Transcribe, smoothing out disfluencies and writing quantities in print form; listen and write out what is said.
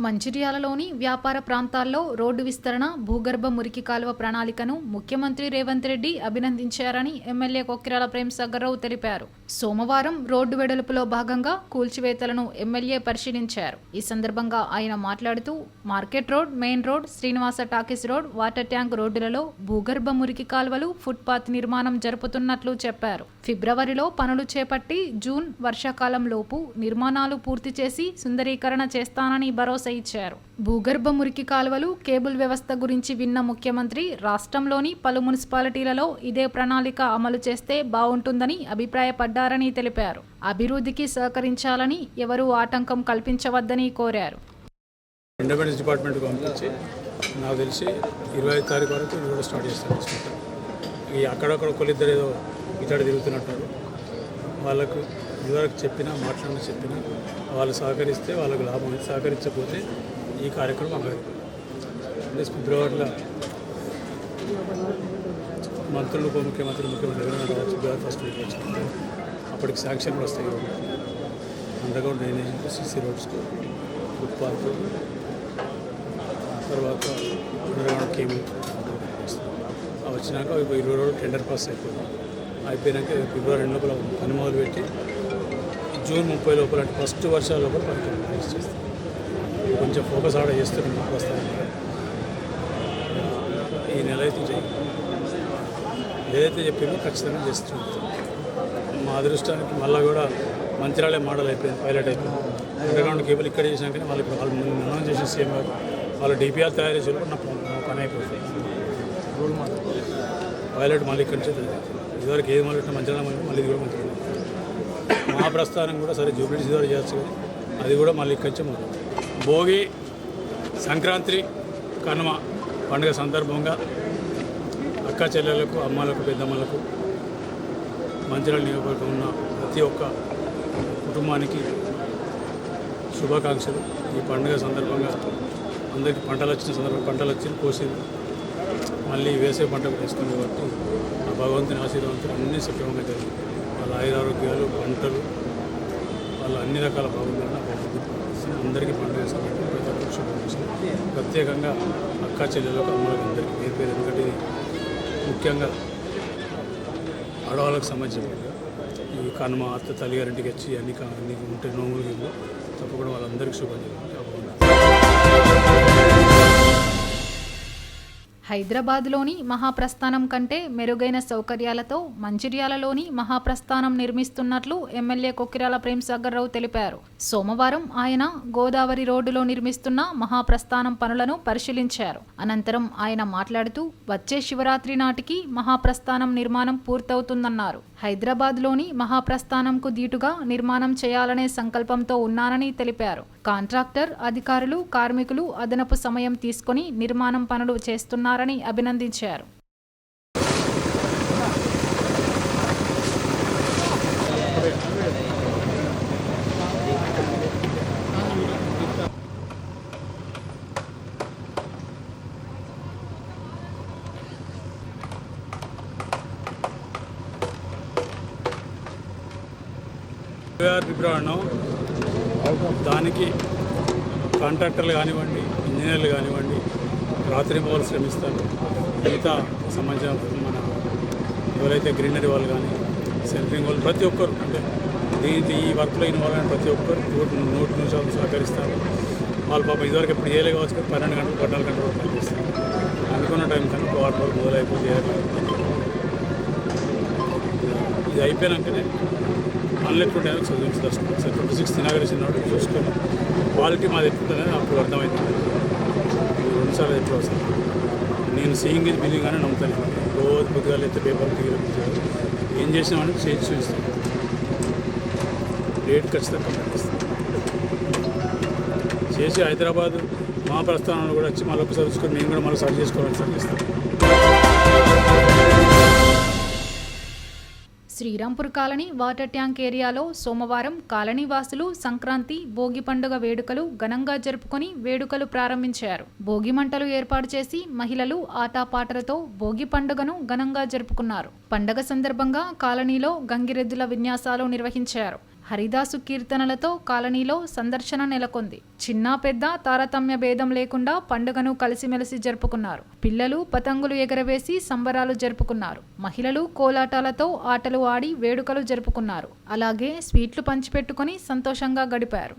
మంచిర్యాలలోని వ్యాపార ప్రాంతాల్లో రోడ్డు విస్తరణ, భూగర్భ మురికి కాలువ ప్రణాళికను ముఖ్యమంత్రి రేవంత్ రెడ్డి అభినందించారని ఎమ్మెల్యే కొక్కిరాల ప్రేమ్సాగర్రావు తెలిపారు. సోమవారం రోడ్డు వెడల్పులో భాగంగా కూల్చివేతలను ఎమ్మెల్యే పరిశీలించారు. ఈ సందర్భంగా ఆయన మాట్లాడుతూ market road, main road, Srinivasa talkies road, water tank రోడ్డులలో భూగర్భ మురికి కాలువలు, ఫుట్పాత్ నిర్మాణం జరుపుతున్నట్లు చెప్పారు. ఫిబ్రవరిలో పనులు చేపట్టి జూన్ వర్షాకాలం లోపు నిర్మాణాలు పూర్తి చేసి సుందరీకరణ చేస్తానని భరోసా ఇచ్చారు. భూగర్భ మురికి కాలువలు, కేబుల్ వ్యవస్థ గురించి విన్న ముఖ్యమంత్రి రాష్ట్రంలోని పలు మున్సిపాలిటీలలో ఇదే ప్రణాళిక అమలు చేస్తే బాగుంటుందని అభిప్రాయపడ్డారని తెలిపారు. అభివృద్ధికి సహకరించాలని, ఎవరూ ఆటంకం కల్పించవద్దని కోరారు. ఇండిపెండెన్స్ డిపార్ట్మెంట్ పంపించి నాకు తెలిసి 25 తారీఖు వరకు ఇది కూడా స్టార్ట్ చేస్తాను. ఈ అక్కడక్కడ ఒకరిద్దరు ఏదో ఇతడు తిరుగుతున్నట్టు వాళ్ళకు ఇదివరకు చెప్పినా మాట్లాడినా వాళ్ళు సహకరిస్తే వాళ్ళకు లాభం, సహకరించకపోతే ఈ కార్యక్రమం ఫిబ్రవరిలో మంత్రులు, ఉప ముఖ్యమంత్రి ఎవరైనా రావచ్చు. ఫస్ట్ వీక్ వచ్చింది, అప్పటికి శాంక్షన్ కూడా వస్తాయి. అండర్గ్రౌండ్ డ్రైనేజ్, సిసి రోడ్స్కు, ఫుట్పాత్, తర్వాత అండర్గ్రౌండ్ కేబుల్ వచ్చినాక 20 రోజులు టెండర్ పాస్ అయిపోయినాక ఫిబ్రవరి 2 లోపల పని మొదలు పెట్టి జూన్ 30 లోపల అంటే ఫస్ట్ వర్షాల లోపల పని చేస్తాం. కొంచెం ఫోకస్ ఆడ చేస్తున్నాం ప్రస్తుతానికి. ఈ నెల అయితే ఏదైతే చెప్పిందో ఖచ్చితంగా చేస్తున్నాం. మా అదృష్టానికి మళ్ళీ కూడా మంత్రాలయ మోడల్ అయిపోయింది, పైలట్ అయిపోయింది. అండర్గ్రౌండ్ కేబుల్ ఇక్కడ చేసినా కానీ వాళ్ళు ఇప్పుడు వాళ్ళు అనౌన్స్ చేసిన సీఎం గారు వాళ్ళు డిపిఆర్ తయారు చేసే నా పని అయిపోతుంది. పైలట్ మళ్ళీ ఇక్కడి నుంచి ఇదివరకు ఏది మొదలెట్టిన మంచిగా మళ్ళీ ఇది కూడా మంచిగా. మహాప్రస్థానం కూడా సరే జూబ్లీస్ ద్వారా చేయొచ్చు, కానీ అది కూడా మళ్ళీ ఇక్కడి నుంచి మొదలు. భోగి, సంక్రాంతి, కనుమ పండుగ సందర్భంగా అక్క చెల్లెలకు, అమ్మలకు, పెద్దమ్మలకు, మంచిర్యాల నియోజకవర్గం ఉన్న ప్రతి ఒక్క కుటుంబానికి శుభాకాంక్షలు. ఈ పండుగ సందర్భంగా అందరికీ పంటలు వచ్చిన కోసింది, మళ్ళీ వేసే పంట కూడా వేసుకుని కాబట్టి ఆ భగవంతుని ఆశీర్వాదంతో అన్నీ సక్రమంగా జరిగింది. వాళ్ళ ఆయురారోగ్యాలు, పంటలు, వాళ్ళ అన్ని రకాల బాగుందని అందరికీ పండుగ సందర్భంగా ప్రత్యేకంగా అక్క చెల్లెలకు, అమ్మలకు అందరికీ పేరు. ఎందుకంటే ముఖ్యంగా ఆడవాళ్ళకు సంబంధించిన ఈ కనుమ, అత్త, తల్లిగారింటికి వచ్చి అన్ని ఉంటే నోములు తప్పకుండా వాళ్ళందరికీ శుభం జరుగుతుంది. హైదరాబాద్లోని మహాప్రస్థానం కంటే మెరుగైన సౌకర్యాలతో మంచిర్యాలలోని మహాప్రస్థానం నిర్మిస్తున్నట్లు ఎమ్మెల్యే కొక్కిరాల ప్రేమ్సాగర్రావు తెలిపారు. సోమవారం ఆయన గోదావరి రోడ్డులో నిర్మిస్తున్న మహాప్రస్థానం పనులను పరిశీలించారు. అనంతరం ఆయన మాట్లాడుతూ వచ్చే శివరాత్రి నాటికి మహాప్రస్థానం నిర్మాణం పూర్తవుతుందన్నారు. హైదరాబాద్లోని మహాప్రస్థానంకు దీటుగా నిర్మాణం చేయాలనే సంకల్పంతో ఉన్నానని తెలిపారు. కాంట్రాక్టర్, అధికారులు, కార్మికులు అదనపు సమయం తీసుకుని నిర్మాణం పనులు చేస్తున్నారని అభినందించారు. ఫిబ్రవరిలో దానికి కాంట్రాక్టర్లు కానివ్వండి, ఇంజనీర్లు కానివ్వండి రాత్రి పగలు శ్రమిస్తారు. మిగతా సంబంధించిన మన ఎవరైతే గ్రీనరీ వాళ్ళు కానీ, సెంటరింగ్ వాళ్ళు, ప్రతి ఒక్కరు అంటే ఈ వర్క్లో ఇన్వాల్వ్ అయిన ప్రతి ఒక్కరు 100% సహకరిస్తారు. వాళ్ళు పాపం ఇదివరకు ఎప్పుడు చేయలేదు కావచ్చు, 12 గంటలు 14 గంటల వరకు పనిచేస్తారు. అనుకున్న టైం కన్నా వాటర్ వరకు మొదలైపోయి ఇది అయిపోయినాకనే అన్లెట్ టైంకి చదివించారు. 26th ఇనాగరేషన్ నాడు చూసుకొని క్వాలిటీ మాది ఎట్లుంటుందని అప్పుడు అర్థమవుతుంది. 2 సార్లు ఎప్పుడు వస్తాను నేను సీయింగ్ ఇది బిల్లింగ్ అని నమ్ముతాను. రోజు పొద్దుగా అయితే పేపర్ తీయలేదు ఏం చేసినామని చేసి చూపిస్తాను. రేట్ ఖచ్చితంగా కంప్లీట్ ఇస్తాను. చేసి హైదరాబాద్ మహాప్రస్థానంలో కూడా వచ్చి మళ్ళీ ఒకసారి చూసుకొని నేను కూడా మళ్ళీ సర్చ్ చేసుకోవాలని సార్ చేస్తాను. శ్రీరాంపూర్ కాలనీ వాటర్ ట్యాంక్ ఏరియాలో సోమవారం కాలనీ వాసులు సంక్రాంతి, భోగి పండుగ వేడుకలు ఘనంగా జరుపుకొని వేడుకలు ప్రారంభించారు. భోగి మంటలు ఏర్పాటు చేసి మహిళలు ఆటపాటలతో భోగి పండుగను ఘనంగా జరుపుకున్నారు. పండుగ సందర్భంగా కాలనీలో గంగిరెద్దుల విన్యాసాలు నిర్వహించారు. హరిదాసు కీర్తనలతో కాలనీలో సందర్శన నెలకొంది. చిన్న పెద్ద తారతమ్య భేదం లేకుండా పండుగను కలిసిమెలిసి జరుపుకున్నారు. పిల్లలు పతంగులు ఎగరవేసి సంబరాలు జరుపుకున్నారు. మహిళలు కోలాటాలతో ఆటలు ఆడి వేడుకలు జరుపుకున్నారు. అలాగే స్వీట్లు పంచిపెట్టుకుని సంతోషంగా గడిపారు.